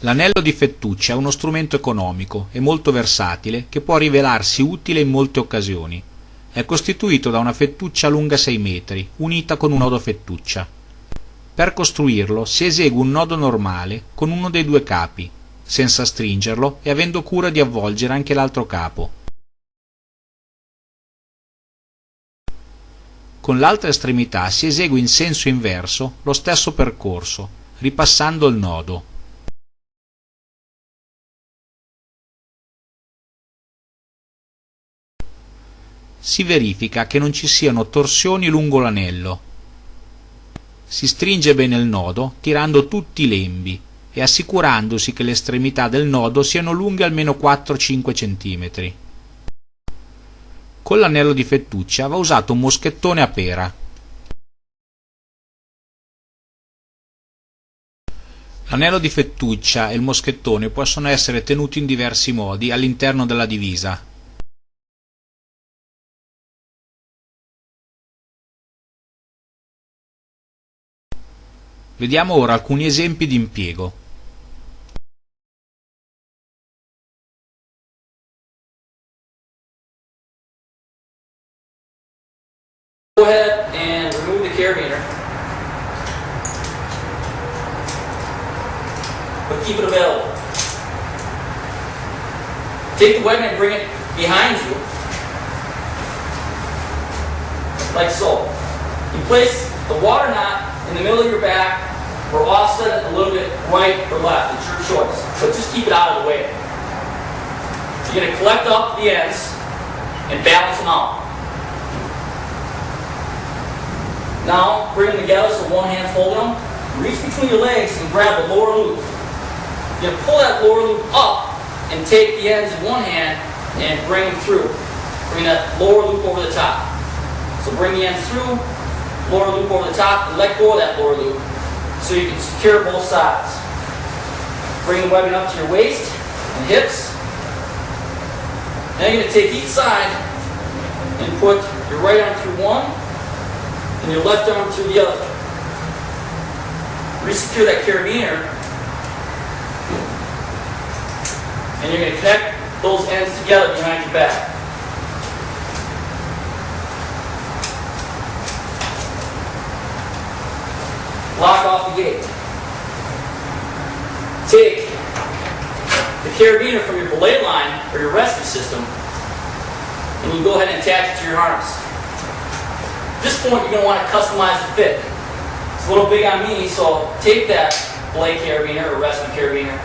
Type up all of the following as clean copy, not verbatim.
L'anello di Fettuccia è uno strumento economico e molto versatile che può rivelarsi utile in molte occasioni. È costituito da una fettuccia lunga 6 metri, unita con un nodo fettuccia. Per costruirlo si esegue un nodo normale con uno dei due capi, senza stringerlo e avendo cura di avvolgere anche l'altro capo. Con l'altra estremità si esegue in senso inverso lo stesso percorso, ripassando il nodo. Si verifica che non ci siano torsioni lungo l'anello. Si stringe bene il nodo tirando tutti i lembi e assicurandosi che le estremità del nodo siano lunghe almeno 4-5 cm. Con l'anello di Fettuccia va usato un moschettone a pera. L'anello di Fettuccia e il moschettone possono essere tenuti in diversi modi all'interno della divisa. Vediamo ora alcuni esempi di impiego. Go ahead and remove the carabiner, but keep it available. Take the weapon and bring it behind you, like so. You place the water knot in the middle of your back or offset it a little bit right or left. It's your choice, but just keep it out of the way. You're going to collect up the ends and balance them out. Now, bring them together so one hand's holding them. Reach between your legs and grab the lower loop. You're going to pull that lower loop up and take the ends in one hand and bring them through. Bring that lower loop over the top. So bring the ends through, lower loop over the top, and let go of that lower loop so you can secure both sides. Bring the webbing up to your waist and hips. Now you're going to take each side and put your right arm through one and your left arm through the other. Resecure that carabiner, and you're going to connect those ends together behind your back. Lock off the gate. Take the carabiner from your belay line or your rescue system, and you go ahead and attach it to your harness. At this point, you're going to want to customize the fit. It's a little big on me, so take that belay carabiner or rescue carabiner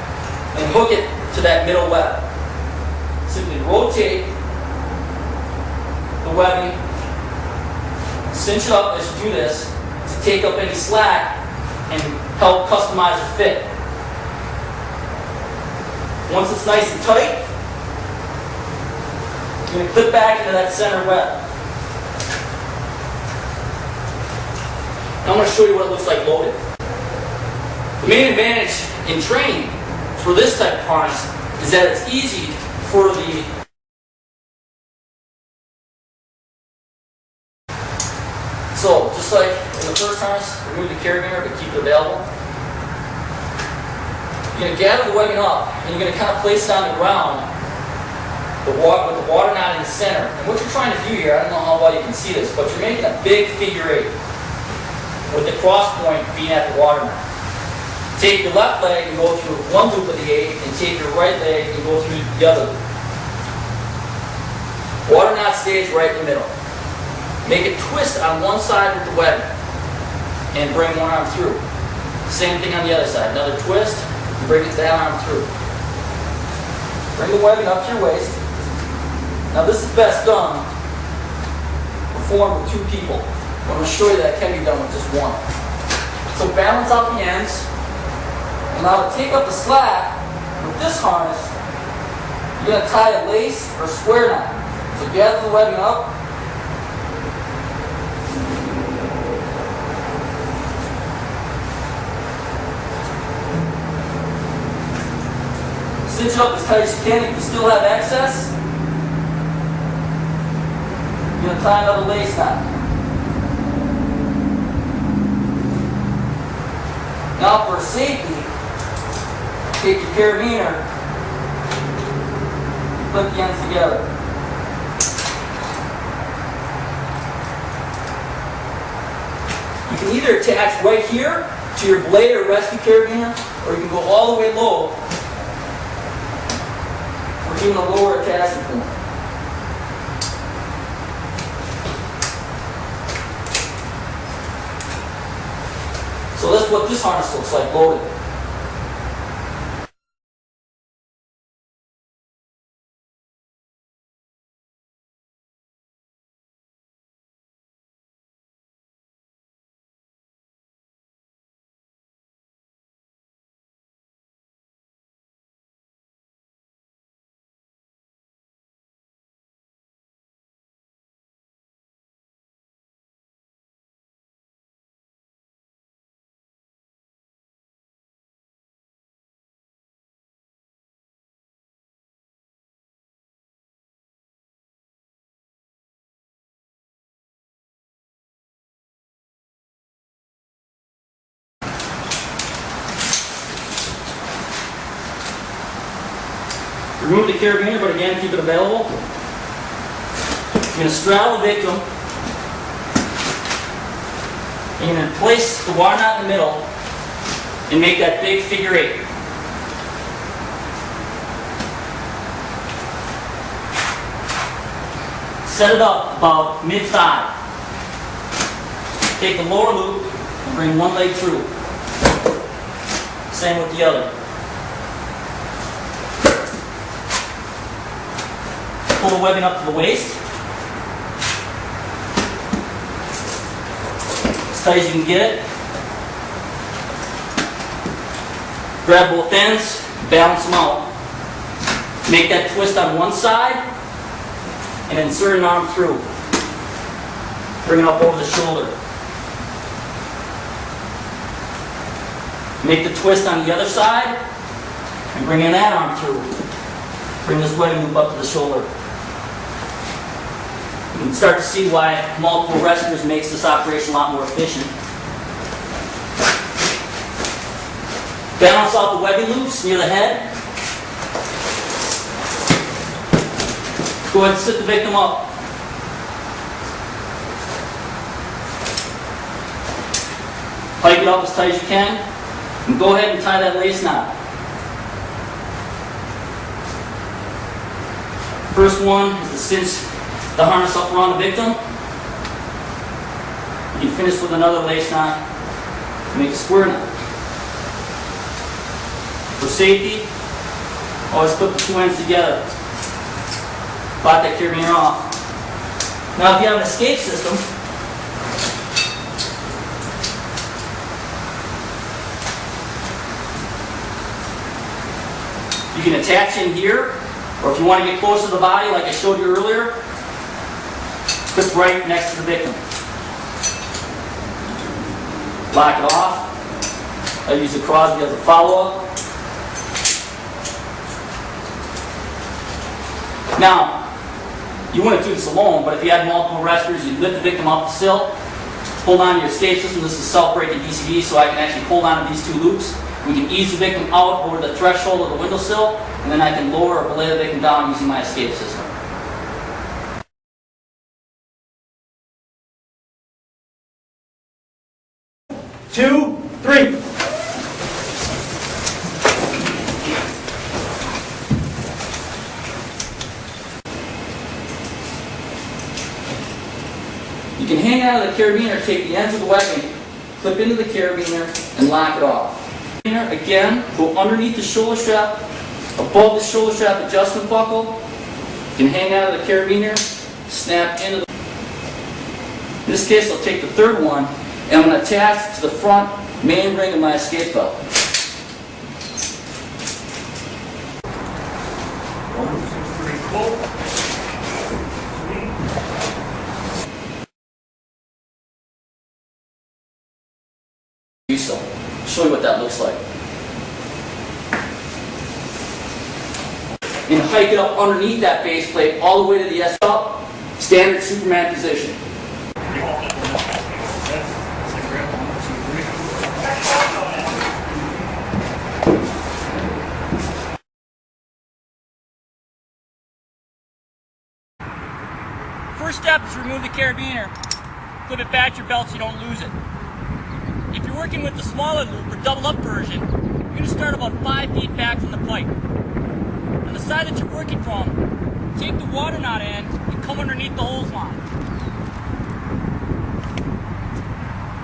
and hook it to that middle web. Simply rotate the webbing, cinch it up as you do this to take up any slack and help customize the fit. Once it's nice and tight, you're going to clip back into that center web. Now I'm going to show you what it looks like loaded. The main advantage in training for this type of harness is that it's easy for the So, just like in the first harness, remove the carabiner but keep it available. You're going to gather the webbing up and you're going to kind of place it on the ground with the water knot in the center. And what you're trying to do here, I don't know how well you can see this, but you're making a big figure 8 with the cross point being at the water knot. Take your left leg and go through one loop of the 8 and take your right leg and go through the other loop. Water knot stays right in the middle. Make a twist on one side with the webbing and bring one arm through. Same thing on the other side. Another twist and bring that arm through. Bring the webbing up to your waist. Now this is best done performed with 2 people. I'm going to show you that it can be done with just one. So balance out the ends. And now to take up the slack with this harness, you're going to tie a lace or square knot. So gather the webbing up. Cinch it up as tight as you can. If you still have excess, you're going to tie another lace knot. Now for safety, take your carabiner, clip the ends together. You can either attach right here to your blade or rescue carabiner, or you can go all the way low, or even a lower attachment point. So that's what this harness looks like loaded. Remove the carabiner, but again, keep it available. You're going to straddle the victim. And you're going to place the wire knot in the middle and make that big figure 8. Set it up about mid-thigh. Take the lower loop and bring one leg through. Same with the other. Pull the webbing up to the waist. As tight as you can get it. Grab both ends, balance them out. Make that twist on one side, and insert an arm through. Bring it up over the shoulder. Make the twist on the other side, and bring in that arm through. Bring this webbing loop up to the shoulder. You can start to see why multiple rescuers makes this operation a lot more efficient. Balance out the webbing loops near the head. Go ahead and sit the victim up. Pike it up as tight as you can, and go ahead and tie that lace knot. First one is to cinch the harness up around the victim. You can finish with another lace knot and make a square knot. For safety, always put the two ends together. Bot that carabiner off. Now if you have an escape system, you can attach in here, or if you want to get close to the body like I showed you earlier, clip right next to the victim. Lock it off. I use the Crosby as a follow-up. Now, you wouldn't do this alone, but if you had multiple rescuers, you'd lift the victim off the sill, hold on to your escape system. This is self-braking DCV, so I can actually hold on to these two loops. We can ease the victim out over the threshold of the windowsill, and then I can lower or belay the victim down using my escape system. Two, three. You can hang out of the carabiner, take the ends of the webbing, clip into the carabiner, and lock it off. Again, go underneath the shoulder strap, above the shoulder strap adjustment buckle. You can hang out of the carabiner, snap into the... In this case, I'll take the third one, and I'm going to attach to the front main ring of my escape belt. So, show you what that looks like. And hike it up underneath that base plate all the way to the S up, standard Superman position. First step is to remove the carabiner, clip it back to your belt so you don't lose it. If you're working with the smaller loop or double up version, you're going to start about 5 feet back from the pipe. On the side that you're working from, take the water knot end and come underneath the hose line.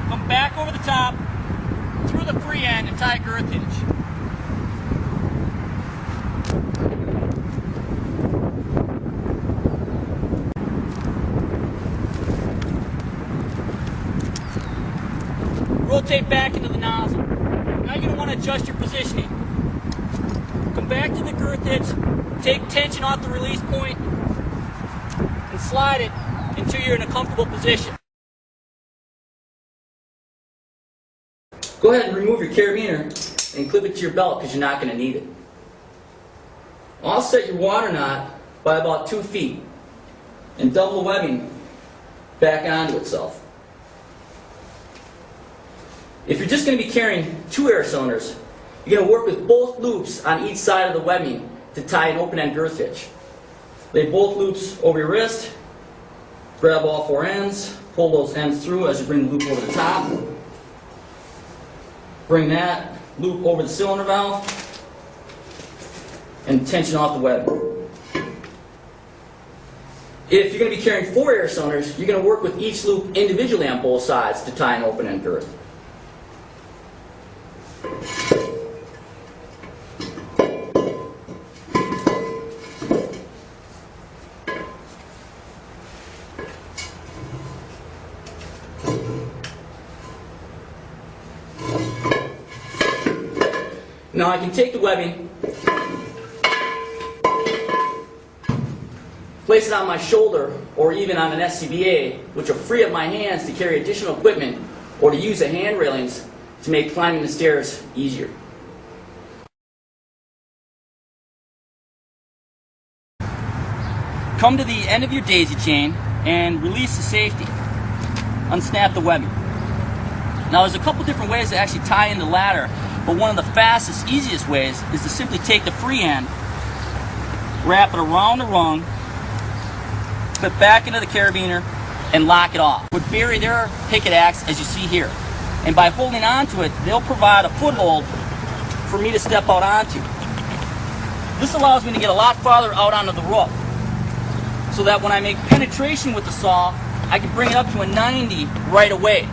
Come back over the top, through the free end and tie a girth hitch. Rotate back into the nozzle. Now you're going to want to adjust your positioning. Come back to the girth hitch, take tension off the release point, and slide it until you're in a comfortable position. Go ahead and remove your carabiner and clip it to your belt because you're not going to need it. Offset your water knot by about 2 feet and double the webbing back onto itself. If you're just going to be carrying 2 air cylinders, you're going to work with both loops on each side of the webbing to tie an open-end girth hitch. Lay both loops over your wrist, grab all 4 ends, pull those ends through as you bring the loop over the top. Bring that loop over the cylinder valve and tension off the webbing. If you're going to be carrying 4 air cylinders, you're going to work with each loop individually on both sides to tie an open-end girth. Now I can take the webbing, place it on my shoulder or even on an SCBA, which will free up my hands to carry additional equipment or to use the hand railings to make climbing the stairs easier. Come to the end of your daisy chain and release the safety. Unsnap the webbing. Now there's a couple different ways to actually tie in the ladder, but one of the fastest, easiest ways is to simply take the free end, wrap it around the rung, put it back into the carabiner, and lock it off. Would bury their picket axe as you see here. And by holding onto it, they'll provide a foothold for me to step out onto. This allows me to get a lot farther out onto the roof, so that when I make penetration with the saw, I can bring it up to a 90 right away.